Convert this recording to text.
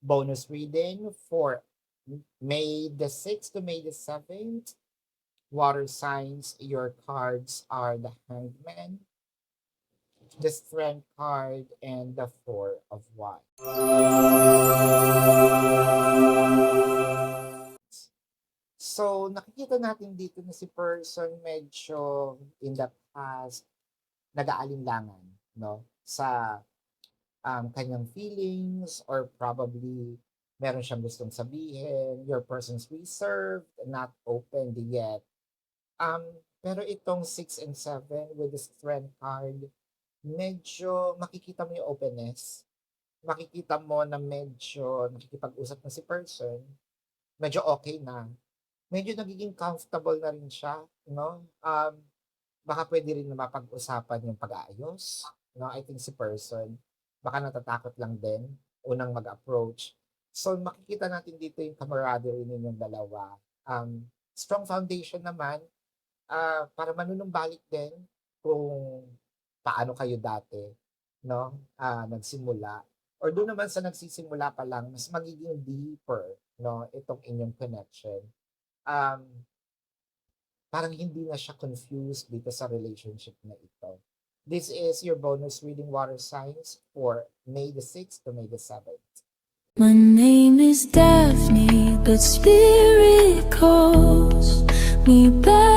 bonus reading for May the 6th to May the 7th. Water signs, your cards are the Hangman, the Strength card, and the Four of Wands. So, nakikita natin dito na si person medyo in the past nag-aalinlangan, no? Sa kanyang feelings or probably meron siyang gustong sabihin. Your person's reserved, not opened yet. Pero itong 6 and 7 with the Strength card, medyo makikita mo yung openness. Makikita mo na medyo nakikipag-usap na si person. Medyo okay na. Medyo nagiging comfortable na rin siya, no? Baka pwede rin na mapag-usapan yung pag-aayos, no? I think si person, baka natatakot lang din, unang mag-approach. So, makikita natin dito yung camaraderie ninyong dalawa. Strong foundation naman, para manunumbalik din kung paano kayo dati, no? Nagsimula. Or doon naman sa nagsisimula pa lang, mas magiging deeper, no? Itong inyong connection. Parang hindi na siya confused dito sa relationship na ito. This is your bonus reading, water signs, for May the 6th to May the 7th. My name is Daphne, but spirit calls me back.